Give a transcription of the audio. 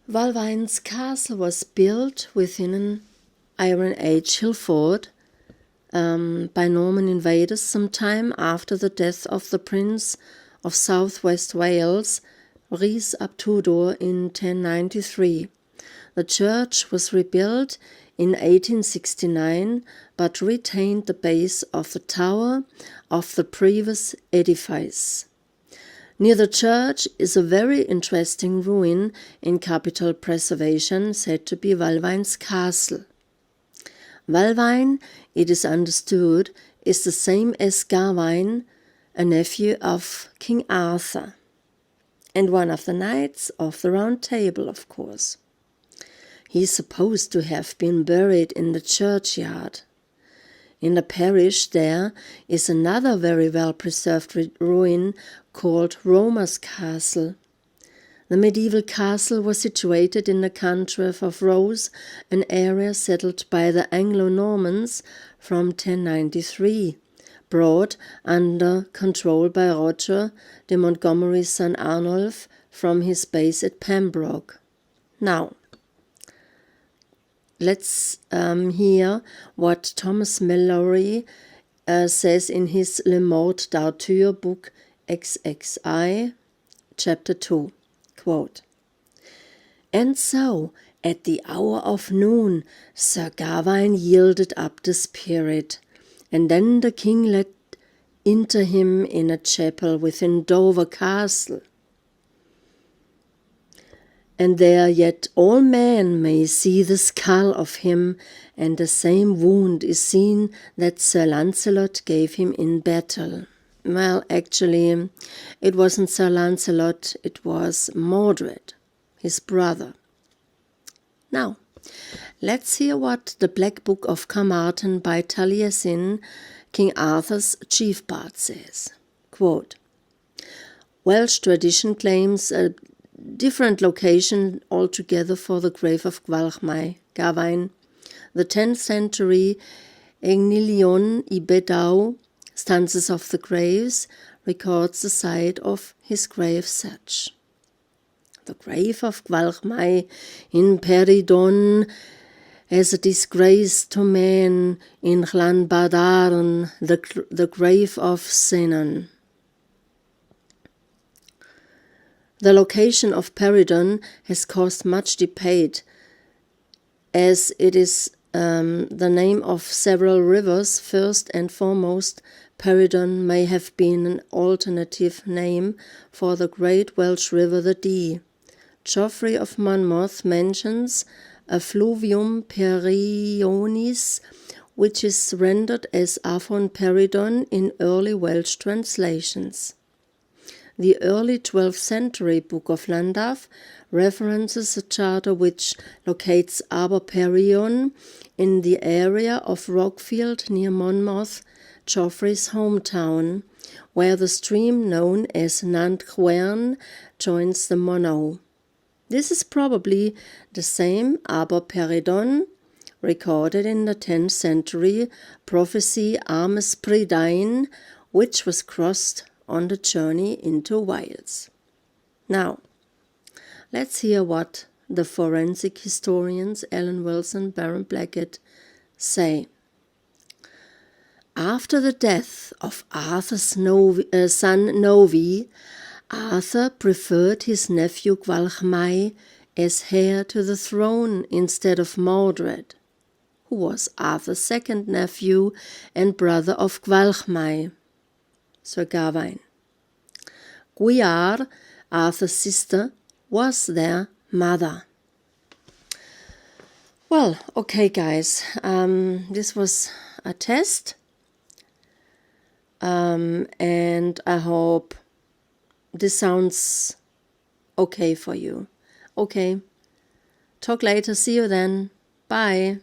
Walwyne's castle was built within an Iron Age hill fort by Norman invaders sometime after the death of the Prince of Southwest Wales, Rhys ap Tudor, in 1093. The church was rebuilt in 1869, but retained the base of the tower of the previous edifice. Near the church is a very interesting ruin in capital preservation said to be Walwyne's castle. Walwyne, it is understood, is the same as Gawain, a nephew of King Arthur, and one of the knights of the Round Table, of course. He is supposed to have been buried in the churchyard. In the parish there is another very well-preserved ruin called Romer's Castle. The medieval castle was situated in the country of Rose, an area settled by the Anglo-Normans from 1093, brought under control by Roger de Montgomery's son Arnulf from his base at Pembroke. Now, let's hear what Thomas Mallory says in his Le Mort d'Arthur book XXI, chapter 2. Quote, "And so, at the hour of noon, Sir Gawain yielded up the spirit, and then the king let inter him in a chapel within Dover Castle. And there yet all men may see the skull of him, and the same wound is seen that Sir Lancelot gave him in battle." Well, actually, it wasn't Sir Lancelot, it was Modred, his brother. Now, let's hear what the Black Book of Carmarthen by Taliesin, King Arthur's chief bard, says. Quote, "Welsh tradition claims a different location altogether for the grave of Gwalchmai, Gawain. The 10th century Englilion I Bedau, Stanzas of the Graves, records the site of his grave such. The grave of Gwalchmai in Peridon as a disgrace to men in Llanbadarn, the grave of Sinan. The location of Peridon has caused much debate, as it is the name of several rivers. First and foremost, Peridon may have been an alternative name for the great Welsh river the Dee. Geoffrey of Monmouth mentions a fluvium Perionis, which is rendered as Afon Peridon in early Welsh translations. The early 12th century Book of Llandaff references a charter which locates Aber Perion in the area of Rockfield near Monmouth, Geoffrey's hometown, where the stream known as Nant Gwern joins the Monnow. This is probably the same Aber Peridon recorded in the 10th century prophecy Armes Prydain, which was crossed on the journey into Wales. Now, let's hear what the forensic historians Alan Wilson, Baron Blackett say. After the death of Arthur's son Novi, Arthur preferred his nephew Gwalchmai as heir to the throne instead of Modred, who was Arthur's second nephew and brother of Gwalchmai, Sir Gawain. Gwyar, Arthur's sister, was their mother. Well, okay guys, this was a test, and I hope this sounds okay for you. Okay, talk later, see you then, bye.